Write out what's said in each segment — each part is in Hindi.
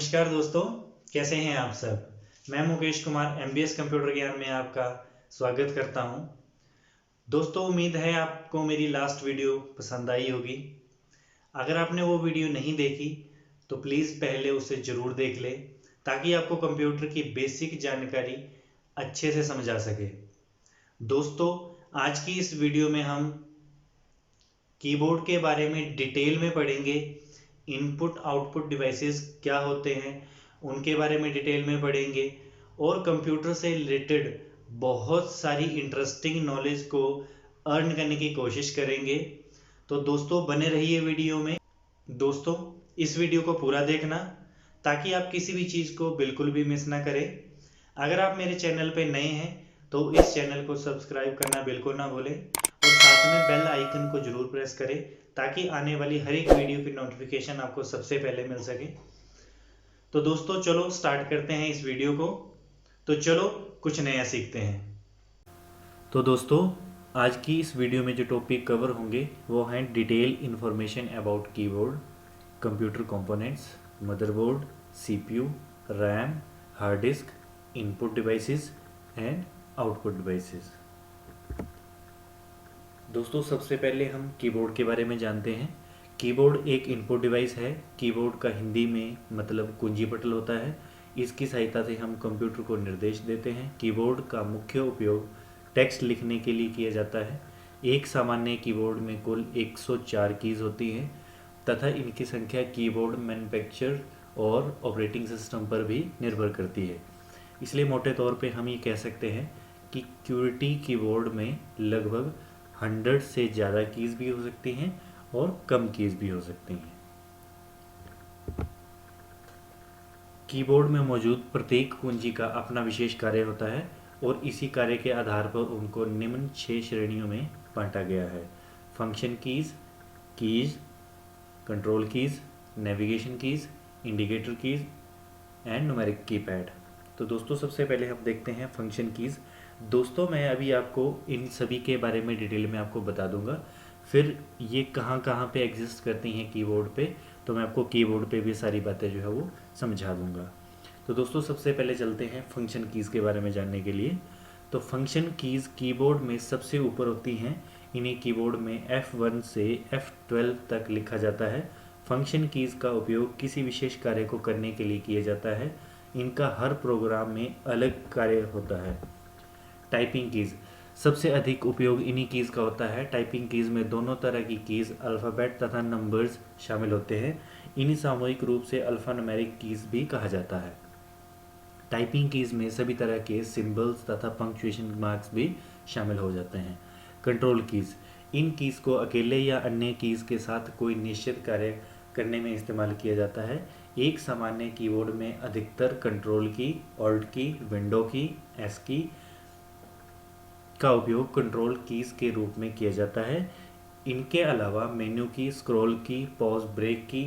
नमस्कार दोस्तों, कैसे हैं आप सब। मैं मुकेश कुमार एमबीएस कंप्यूटर ज्ञान में आपका स्वागत करता हूं। दोस्तों, उम्मीद है आपको मेरी लास्ट वीडियो पसंद आई होगी। अगर आपने वो वीडियो नहीं देखी तो प्लीज़ पहले उसे ज़रूर देख लें ताकि आपको कंप्यूटर की बेसिक जानकारी अच्छे से समझ आ सके। दोस्तों, आज की इस वीडियो में हम कीबोर्ड के बारे में डिटेल में पढ़ेंगे। इनपुट आउटपुट डिवाइसेस क्या होते हैं उनके बारे में डिटेल में पढ़ेंगे और कंप्यूटर से रिलेटेड बहुत सारी इंटरेस्टिंग नॉलेज को अर्न करने की कोशिश करेंगे। तो दोस्तों, बने रहिए वीडियो में। दोस्तों, इस वीडियो को पूरा देखना ताकि आप किसी भी चीज़ को बिल्कुल भी मिस ना करें। अगर आप मेरे चैनल पे नए हैं तो इस चैनल को सब्सक्राइब करना बिल्कुल ना भूलें और साथ में बेल आइकन को जरूर प्रेस करें ताकि आने वाली हर एक वीडियो की नोटिफिकेशन आपको सबसे पहले मिल सके। तो दोस्तों, चलो स्टार्ट करते हैं इस वीडियो को। तो चलो कुछ नया सीखते हैं। तो दोस्तों, आज की इस वीडियो में जो टॉपिक कवर होंगे वो हैं detail information about keyboard, computer components, motherboard, CPU, RAM, hard disk, input devices and output devices. दोस्तों, सबसे पहले हम कीबोर्ड के बारे में जानते हैं। कीबोर्ड एक इनपुट डिवाइस है। कीबोर्ड का हिंदी में मतलब कुंजी पटल होता है। इसकी सहायता से हम कंप्यूटर को निर्देश देते हैं। कीबोर्ड का मुख्य उपयोग टेक्स्ट लिखने के लिए किया जाता है। एक सामान्य कीबोर्ड में कुल 104 कीज़ होती हैं तथा इनकी संख्या कीबोर्ड मैन्युफैक्चरर और ऑपरेटिंग सिस्टम पर भी निर्भर करती है। इसलिए मोटे तौर पे हम ये कह सकते हैं कि QWERTY कीबोर्ड में लगभग 100 से ज़्यादा कीज़ भी हो सकती हैं और कम कीज़ भी हो सकती हैं। कीबोर्ड में मौजूद प्रत्येक कुंजी का अपना विशेष कार्य होता है और इसी कार्य के आधार पर उनको निम्न 6 श्रेणियों में बांटा गया है। Function keys, control keys, navigation keys, indicator keys and numeric keypad. तो दोस्तों, सबसे पहले हम देखते हैं फंक्शन कीज़। दोस्तों, मैं अभी आपको इन सभी के बारे में डिटेल में आपको बता दूंगा। फिर ये कहाँ कहाँ पे एग्जिस्ट करती हैं कीबोर्ड पे, तो मैं आपको कीबोर्ड पे भी सारी बातें जो है वो समझा दूंगा। तो दोस्तों, सबसे पहले चलते हैं फंक्शन कीज़ के बारे में जानने के लिए। तो फंक्शन कीज़ कीबोर्ड में सबसे ऊपर होती हैं। इन्हें कीबोर्ड में F1 से F12 तक लिखा जाता है। फंक्शन कीज़ का उपयोग किसी विशेष कार्य को करने के लिए किया जाता है। इनका हर प्रोग्राम में अलग कार्य होता है। टाइपिंग कीज़, सबसे अधिक उपयोग इन्हीं कीज़ का होता है। टाइपिंग कीज़ में दोनों तरह की कीज़ अल्फ़ाबेट तथा नंबर्स शामिल होते हैं। इन्हीं सामूहिक रूप से अल्फ़ान्यूमेरिक कीज़ भी कहा जाता है। टाइपिंग कीज़ में सभी तरह के सिंबल्स तथा पंक्चुएशन मार्क्स भी शामिल हो जाते हैं। कंट्रोल कीज़, इन कीज़ को अकेले या अन्य कीज़ के साथ कोई निश्चित कार्य करने में इस्तेमाल किया जाता है। एक सामान्य कीबोर्ड में अधिकतर कंट्रोल की, ऑल्ट की, विंडो की, एस की का उपयोग कंट्रोल कीज़ के रूप में किया जाता है। इनके अलावा मेन्यू की, स्क्रॉल की, पॉज ब्रेक की,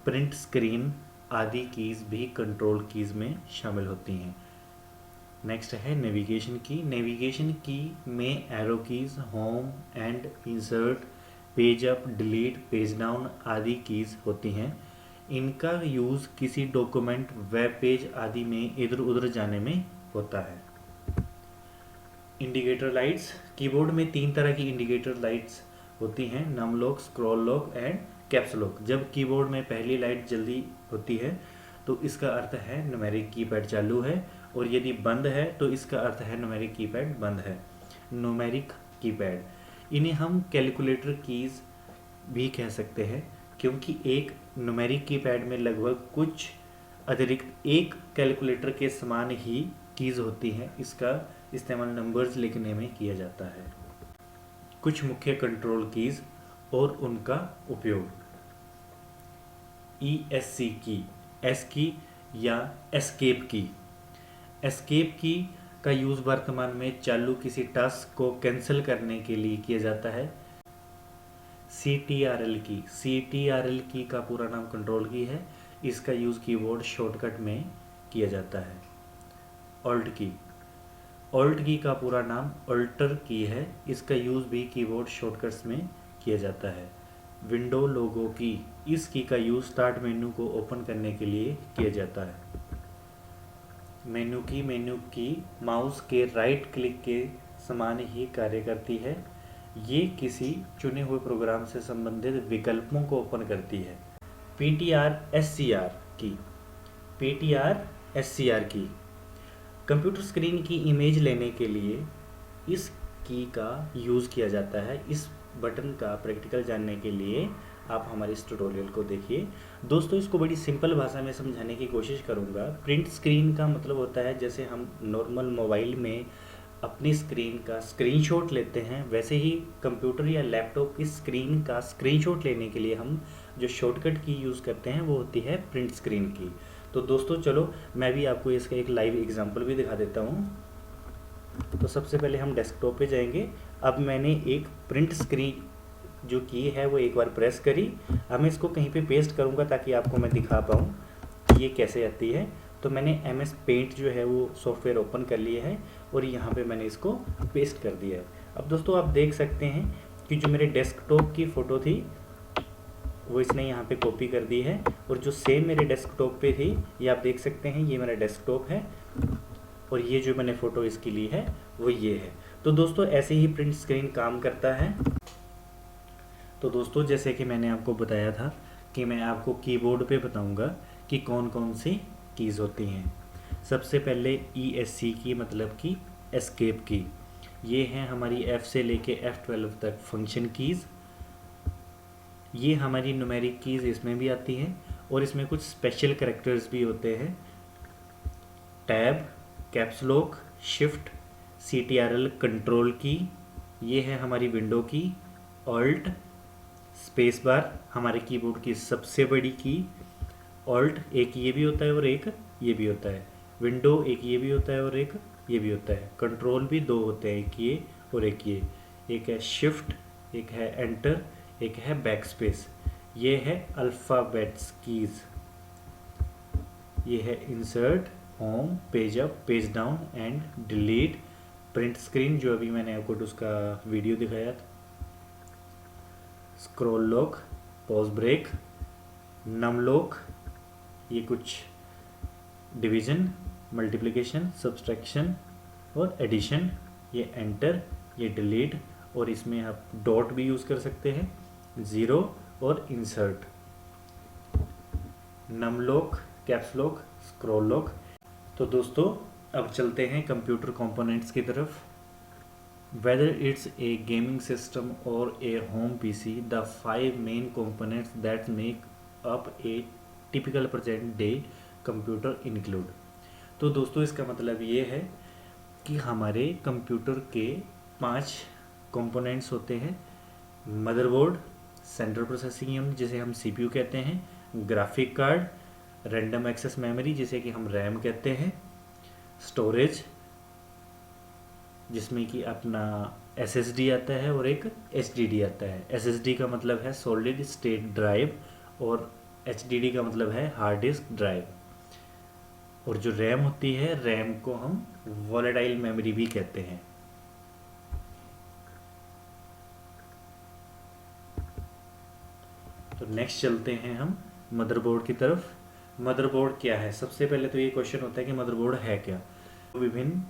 प्रिंट स्क्रीन आदि कीज़ भी कंट्रोल कीज़ में शामिल होती हैं। नेक्स्ट है नेविगेशन की। नेविगेशन की में arrow keys, home and insert, page up, delete, page down आदि कीज़ होती हैं। इनका यूज़ किसी डॉक्यूमेंट, वेब पेज आदि में इधर उधर जाने में होता है। इंडिकेटर लाइट्स, कीबोर्ड में 3 तरह की इंडिकेटर लाइट्स होती हैं, num lock, scroll lock and caps lock. जब कीबोर्ड में पहली लाइट जल्दी होती है तो इसका अर्थ है न्यूमेरिक कीपैड चालू है और यदि बंद है तो इसका अर्थ है न्यूमेरिक कीपैड बंद है। न्यूमेरिक कीपैड, इन्हें हम कैलकुलेटर कीज़ भी कह सकते हैं क्योंकि एक न्यूमेरिक कीपैड में लगभग कुछ अतिरिक्त एक कैलकुलेटर के समान ही कीज़ होती हैं। इसका इस्तेमाल नंबर्स लिखने में किया जाता है। कुछ मुख्य कंट्रोल कीज़ और उनका उपयोग। ESC की, एस की या एस्केप की। एस्केप की का यूज़ वर्तमान में चालू किसी टास्क को कैंसिल करने के लिए किया जाता है। CTRL की, CTRL की का पूरा नाम कंट्रोल की है। इसका यूज़ कीबोर्ड शॉर्टकट में किया जाता है। ऑल्ट की, ऑल्ट की का पूरा नाम अल्टर की है। इसका यूज़ भी कीबोर्ड शॉर्टकट्स में किया जाता है। विंडो लोगो की। इस की का यूज़ स्टार्ट मेन्यू को ओपन करने के लिए किया जाता है। मेन्यू की माउस के राइट क्लिक के समान ही कार्य करती है। ये किसी चुने हुए प्रोग्राम से संबंधित विकल्पों को ओपन करती है। PTR एस सी आर की कंप्यूटर स्क्रीन की इमेज लेने के लिए इस की का यूज़ किया जाता है। इस बटन का प्रैक्टिकल जानने के लिए आप हमारे इस ट्यूटोरियल को देखिए। दोस्तों, इसको बड़ी सिंपल भाषा में समझाने की कोशिश करूँगा। प्रिंट स्क्रीन का मतलब होता है जैसे हम नॉर्मल मोबाइल में अपनी स्क्रीन का स्क्रीनशॉट लेते हैं, वैसे ही कंप्यूटर या लैपटॉप की स्क्रीन का स्क्रीनशॉट लेने के लिए हम जो शॉर्टकट की यूज़ करते हैं वो होती है प्रिंट स्क्रीन की। तो दोस्तों चलो, मैं भी आपको इसका एक लाइव एग्जांपल भी दिखा देता हूँ। तो सबसे पहले हम डेस्कटॉप पे जाएंगे। अब मैंने एक प्रिंट स्क्रीन जो की है वो एक बार प्रेस करी। अब मैं इसको कहीं पे पेस्ट करूँगा ताकि आपको मैं दिखा पाऊँ कि ये कैसे आती है। तो मैंने MS पेंट जो है वो सॉफ्टवेयर ओपन कर लिया है और यहाँ पे मैंने इसको पेस्ट कर दिया है। अब दोस्तों आप देख सकते हैं कि जो मेरे डेस्कटॉप की फ़ोटो थी वो इसने यहाँ पे कॉपी कर दी है, और जो सेम मेरे डेस्कटॉप पे थी ये आप देख सकते हैं, ये मेरा डेस्कटॉप है और ये जो मैंने फ़ोटो इसकी ली है वो ये है। तो दोस्तों ऐसे ही प्रिंट स्क्रीन काम करता है। तो दोस्तों जैसे कि मैंने आपको बताया था कि मैं आपको कीबोर्ड पे बताऊंगा कि कौन कौन सी कीज़ होती हैं। सबसे पहले ESC की मतलब कि एस्केप की। ये हैं हमारी F से लेके F12 तक फंक्शन कीज़। ये हमारी न्यूमेरिक कीज़ इसमें भी आती हैं और इसमें कुछ स्पेशल कैरेक्टर्स भी होते हैं। Tab, caps lock, shift, CTRL control की। ये है हमारी विंडो की। ऑल्ट, स्पेस बार हमारे कीबोर्ड की सबसे बड़ी की। ऑल्ट एक ये भी होता है और एक ये भी होता है। विंडो एक ये भी होता है और एक ये भी होता है। कंट्रोल भी दो होते हैं, एक ये और एक ये। एक है शिफ्ट, एक है एंटर, एक है बैक स्पेस। ये है अल्फ़ाबेट्स कीज़। ये है insert, home, page up, page down end delete. Print screen जो अभी मैंने आपको उसका वीडियो दिखाया था। Scroll lock, pause break, num lock, ये कुछ डिवीज़न, मल्टीप्लिकेशन, सब्सट्रैक्शन और एडिशन। ये एंटर, ये डिलीट, और इसमें आप डॉट भी यूज़ कर सकते हैं, ज़ीरो और insert. Num lock, caps lock, scroll lock. तो दोस्तों अब चलते हैं कंप्यूटर कंपोनेंट्स की तरफ। Whether it's a gaming system or a home PC, the 5 main components that make up a typical present day computer include। तो दोस्तों इसका मतलब ये है कि हमारे कंप्यूटर के 5 कंपोनेंट्स होते हैं। मदरबोर्ड, सेंट्रल प्रोसेसिंग यूनिट जिसे हम CPU कहते हैं, graphic card, random access memory जिसे कि हम रैम कहते हैं, स्टोरेज जिसमें कि अपना SSD आता है और एक HDD आता है। SSD का मतलब है सॉलिड स्टेट ड्राइव और HDD का मतलब है हार्ड डिस्क ड्राइव। और जो रैम होती है, रैम को हम वॉलेटाइल मेमोरी भी कहते हैं। तो नेक्स्ट चलते हैं हम मदरबोर्ड की तरफ। मदरबोर्ड क्या है? सबसे पहले तो ये क्वेश्चन होता है कि मदरबोर्ड है क्या। विभिन्न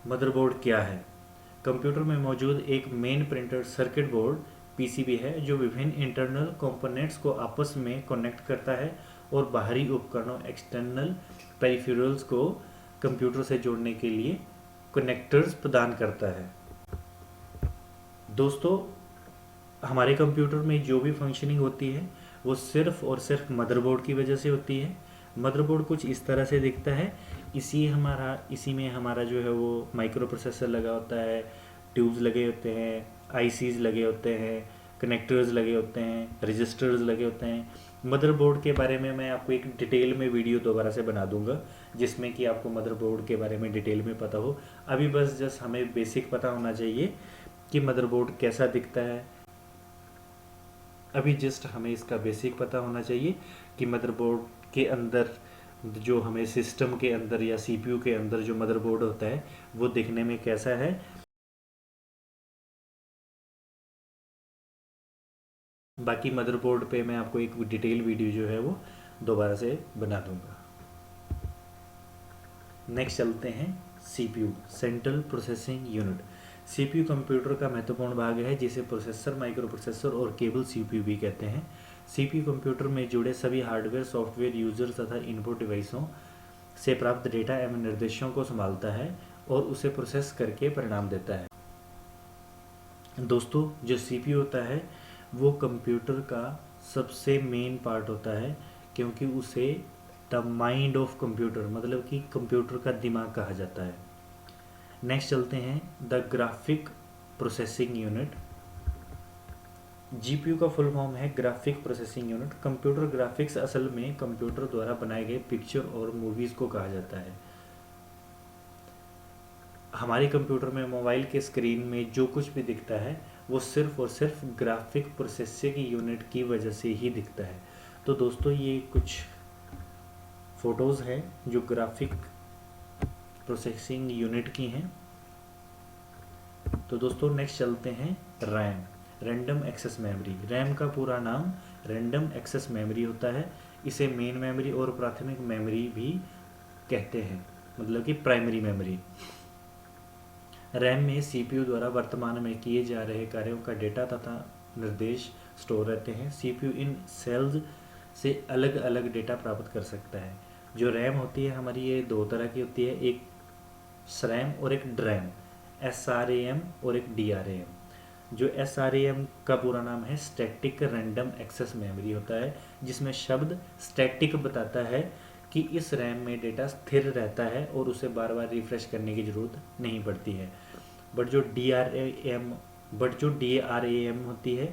मदरबोर्ड क्या है? कंप्यूटर में मौजूद एक main printed circuit board PCB है जो विभिन्न इंटरनल कंपोनेंट्स को आपस में कनेक्ट करता है और बाहरी उपकरणों एक्सटर्नल पेरिफेरल्स को कंप्यूटर से जोड़ने के लिए कनेक्टर्स प्रदान करता है। दोस्तों हमारे कंप्यूटर में जो भी फंक्शनिंग होती है वो सिर्फ और सिर्फ मदरबोर्ड की वजह से होती है। मदरबोर्ड कुछ इस तरह से दिखता है। इसी में हमारा जो है वो माइक्रो प्रोसेसर लगा होता है, ट्यूब्स लगे होते हैं, ICs लगे होते हैं, कनेक्टर्स लगे होते हैं, रजिस्टर्स लगे होते हैं। मदरबोर्ड के बारे में मैं आपको एक डिटेल में वीडियो दोबारा से बना दूंगा जिसमें कि आपको मदरबोर्ड के बारे में डिटेल में पता हो। अभी बस जस्ट हमें बेसिक पता होना चाहिए कि मदरबोर्ड कैसा दिखता है। अभी जस्ट हमें इसका बेसिक पता होना चाहिए कि मदरबोर्ड के अंदर जो हमें सिस्टम के अंदर या CPU के अंदर जो मदरबोर्ड होता है वो दिखने में कैसा है। बाकी मदरबोर्ड पे मैं आपको एक डिटेल वीडियो जो है वो दोबारा से बना दूंगा। नेक्स्ट चलते हैं CPU, central processing unit. CPU computer का महत्वपूर्ण भाग है जिसे प्रोसेसर, माइक्रो प्रोसेसर और केबल सीपीयू भी कहते हैं। सीपीयू कंप्यूटर में जुड़े सभी हार्डवेयर, सॉफ्टवेयर, यूजर तथा इनपुट डिवाइसों से प्राप्त डेटा एवं निर्देशों को संभालता है और उसे प्रोसेस करके परिणाम देता है। दोस्तों, जो सीपीयू होता है वो कंप्यूटर का सबसे मेन पार्ट होता है, क्योंकि उसे द माइंड ऑफ कंप्यूटर, मतलब कि कंप्यूटर का दिमाग कहा जाता है। नेक्स्ट चलते हैं the graphic processing unit. GPU का फुल फॉर्म है graphic processing unit. Computer graphics असल में कंप्यूटर द्वारा बनाए गए पिक्चर और मूवीज़ को कहा जाता है। हमारे कंप्यूटर में, मोबाइल के स्क्रीन में जो कुछ भी दिखता है वो सिर्फ और सिर्फ ग्राफिक प्रोसेसिंग यूनिट की वजह से ही दिखता है। तो दोस्तों, ये कुछ फ़ोटोज़ हैं जो ग्राफिक प्रोसेसिंग यूनिट की हैं। तो दोस्तों, नेक्स्ट चलते हैं RAM, random access memory. RAM का पूरा नाम रैंडम एक्सेस मेमोरी होता है। इसे मेन मेमोरी और प्राथमिक मेमोरी भी कहते हैं, मतलब कि प्राइमरी मेमोरी। रैम में सीपीयू द्वारा वर्तमान में किए जा रहे कार्यों का डेटा तथा निर्देश स्टोर रहते हैं। सीपीयू इन सेल्स से अलग अलग डेटा प्राप्त कर सकता है। जो रैम होती है हमारी, ये दो तरह की होती है, एक SRAM और एक DRAM, SRAM और एक DRAM। जो SRAM का पूरा नाम है स्टैटिक रैंडम एक्सेस मेमोरी होता है, जिसमें शब्द स्टैटिक बताता है कि इस रैम में डेटा स्थिर रहता है और उसे बार बार रिफ्रेश करने की ज़रूरत नहीं पड़ती है। बट जो DRAM होती है,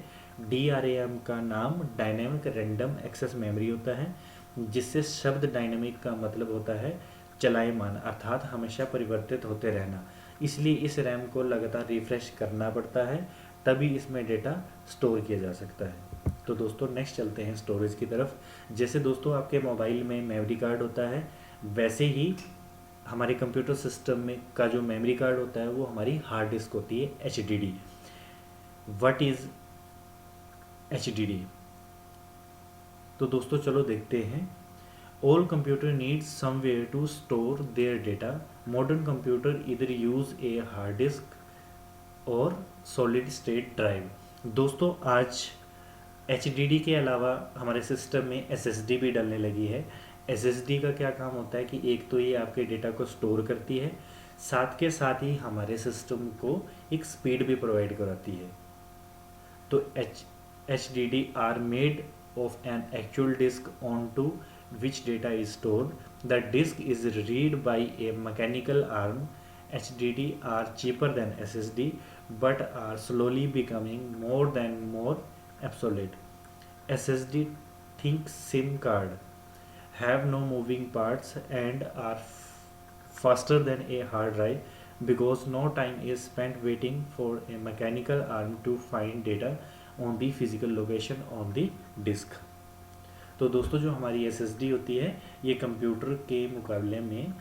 DRAM का नाम डायनेमिक रैंडम एक्सेस मेमोरी होता है, जिससे शब्द डायनेमिक का मतलब होता है चलायमान, अर्थात हमेशा परिवर्तित होते रहना। इसलिए इस रैम को लगातार रिफ्रेश करना पड़ता है, तभी इसमें डेटा स्टोर किया जा सकता है। तो दोस्तों, नेक्स्ट चलते हैं स्टोरेज की तरफ। जैसे दोस्तों आपके मोबाइल में मेमोरी कार्ड होता है, वैसे ही हमारे कंप्यूटर सिस्टम में का जो मेमोरी कार्ड होता है वो हमारी हार्ड डिस्क होती है, HDD। What is HDD? तो दोस्तों चलो देखते हैं। All computer needs somewhere to store their data. Modern computer इधर यूज़ ए हार्ड डिस्क और सॉलिड स्टेट ड्राइव। दोस्तों, आज HDD के अलावा हमारे सिस्टम में SSD भी डलने लगी है। SSD का क्या काम होता है कि एक तो ये आपके डेटा को स्टोर करती है, साथ के साथ ही हमारे सिस्टम को एक स्पीड भी प्रोवाइड कराती है। तो HDD are made of an actual disk on to which data is stored. The disk is read by a mechanical arm. HDD are cheaper than SSD but are slowly becoming more and more obsolete. SSD, think SIM card, have no moving parts and are faster than a hard drive because no time is spent waiting for a mechanical arm to find data on the physical location on the disk. तो दोस्तों, जो हमारी SSD होती है ये कंप्यूटर के मुकाबले में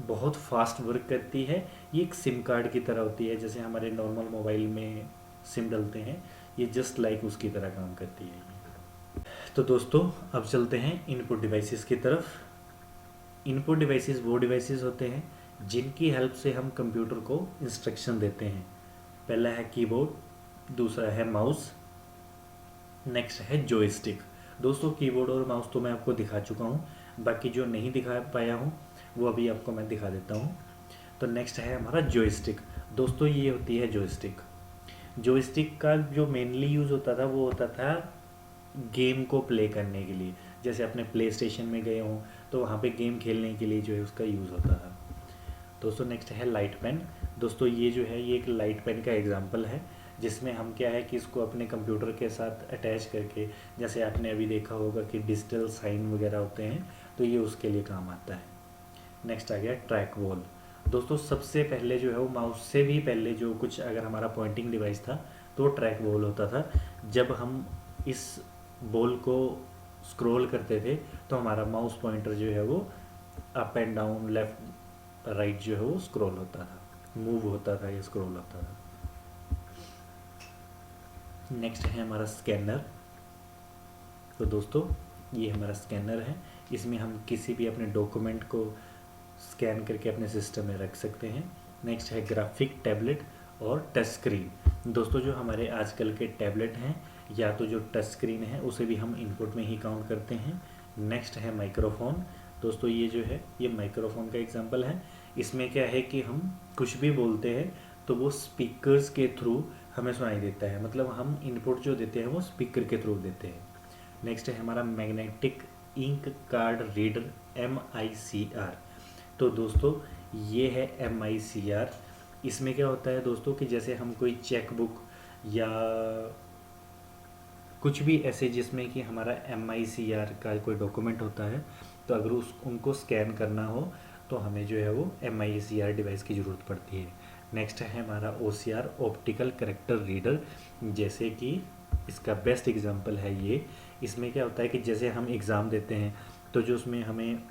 बहुत फास्ट वर्क करती है। ये एक सिम कार्ड की तरह होती है, जैसे हमारे नॉर्मल मोबाइल में सिम डलते हैं, ये जस्ट लाइक उसकी तरह काम करती है। तो दोस्तों, अब चलते हैं इनपुट डिवाइसेस की तरफ। इनपुट डिवाइसेस वो डिवाइसेस होते हैं जिनकी हेल्प से हम कंप्यूटर को इंस्ट्रक्शन देते हैं। पहला है कीबोर्ड, दूसरा है माउस, नेक्स्ट है जॉयस्टिक। दोस्तों, कीबोर्ड और माउस तो मैं आपको दिखा चुका हूँ, बाकी जो नहीं दिखा पाया हूँ वो अभी आपको मैं दिखा देता हूँ। तो नेक्स्ट है हमारा जॉयस्टिक। दोस्तों, ये होती है जॉयस्टिक। जॉयस्टिक का जो मेनली यूज़ होता था वो होता था गेम को प्ले करने के लिए। जैसे अपने प्ले स्टेशन में गए हों तो वहाँ पे गेम खेलने के लिए जो है उसका यूज़ होता था। दोस्तों, नेक्स्ट है लाइट पेन। दोस्तों, ये जो है ये एक लाइट पेन का एग्जांपल है, जिसमें हम क्या है कि इसको अपने कंप्यूटर के साथ अटैच करके, जैसे आपने अभी देखा होगा कि डिजिटल साइन वगैरह होते हैं, तो ये उसके लिए काम आता है। नेक्स्ट आ गया ट्रैक बॉल। दोस्तों, सबसे पहले जो है वो माउस से भी पहले जो कुछ अगर हमारा पॉइंटिंग डिवाइस था तो ट्रैक बॉल होता था। जब हम इस बॉल को स्क्रॉल करते थे तो हमारा माउस पॉइंटर जो है वो up and down, left right जो है वो स्क्रॉल होता था, मूव होता था या स्क्रॉल होता था। नेक्स्ट है हमारा स्कैनर। तो दोस्तों ये हमारा स्कैनर है, इसमें हम किसी भी अपने डॉक्यूमेंट को स्कैन करके अपने सिस्टम में रख सकते हैं। नेक्स्ट है ग्राफिक टैबलेट और टच स्क्रीन। दोस्तों जो हमारे आजकल के टैबलेट हैं या तो जो टच स्क्रीन है उसे भी हम इनपुट में ही काउंट करते हैं। नेक्स्ट है माइक्रोफोन। दोस्तों ये जो है ये माइक्रोफोन का एग्जांपल है। इसमें क्या है कि हम कुछ भी बोलते हैं तो वो स्पीकर्स के थ्रू हमें सुनाई देता है, मतलब हम इनपुट जो देते हैं वो स्पीकर के थ्रू देते हैं। नेक्स्ट है हमारा magnetic ink card reader MICR। तो दोस्तों ये है MICR। इसमें क्या होता है दोस्तों कि जैसे हम कोई चेक बुक या कुछ भी ऐसे जिसमें कि हमारा MICR का कोई डॉक्यूमेंट होता है, तो अगर उनको स्कैन करना हो तो हमें जो है वो MICR डिवाइस की ज़रूरत पड़ती है। नेक्स्ट है हमारा OCR ऑप्टिकल करेक्टर रीडर। जैसे कि इसका बेस्ट एग्जांपल है ये। इसमें क्या होता है कि जैसे हम एग्ज़ाम देते हैं तो जो उसमें हमें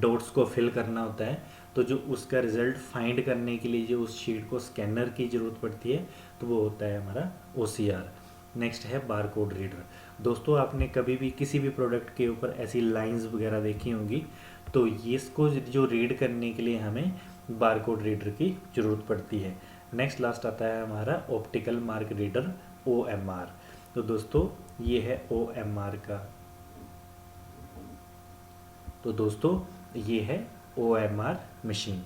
डॉट्स को फिल करना होता है, तो जो उसका रिज़ल्ट फाइंड करने के लिए जो उस शीट को स्कैनर की ज़रूरत पड़ती है तो वो होता है हमारा OCR। नेक्स्ट है बारकोड रीडर। दोस्तों आपने कभी भी किसी भी प्रोडक्ट के ऊपर ऐसी लाइंस वगैरह देखी होंगी, तो ये इसको जो रीड करने के लिए हमें बारकोड रीडर की ज़रूरत पड़ती है। नेक्स्ट लास्ट आता है हमारा ऑप्टिकल मार्क रीडर OMR। तो दोस्तों ये है OMR का, तो दोस्तों ये है OMR मशीन।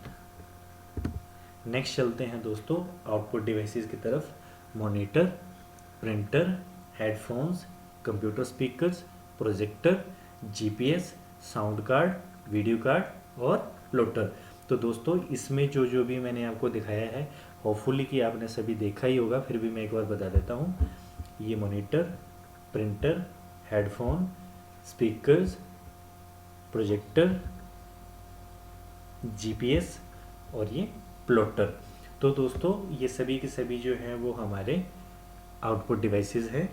नेक्स्ट चलते हैं दोस्तों आउटपुट डिवाइसेस की तरफ। Monitor, printer, headphones, computer speakers, projector, GPS, sound card, video card और प्लॉटर। तो दोस्तों इसमें जो जो भी मैंने आपको दिखाया है होपफुली कि आपने सभी देखा ही होगा, फिर भी मैं एक बार बता देता हूँ। ये monitor, printer, headphone, speakers, projector, GPS और ये प्लॉटर। तो दोस्तों ये सभी के सभी जो हैं वो हमारे आउटपुट डिवाइसेस हैं।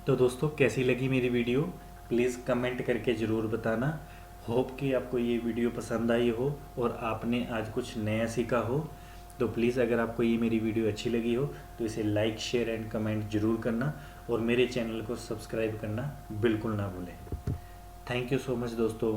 तो दोस्तों कैसी लगी मेरी वीडियो प्लीज़ कमेंट करके ज़रूर बताना। होप कि आपको ये वीडियो पसंद आई हो और आपने आज कुछ नया सीखा हो। तो प्लीज़ अगर आपको ये मेरी वीडियो अच्छी लगी हो तो इसे लाइक, शेयर एंड कमेंट ज़रूर करना और मेरे चैनल को सब्सक्राइब करना बिल्कुल ना भूलें। थैंक यू सो मच दोस्तों।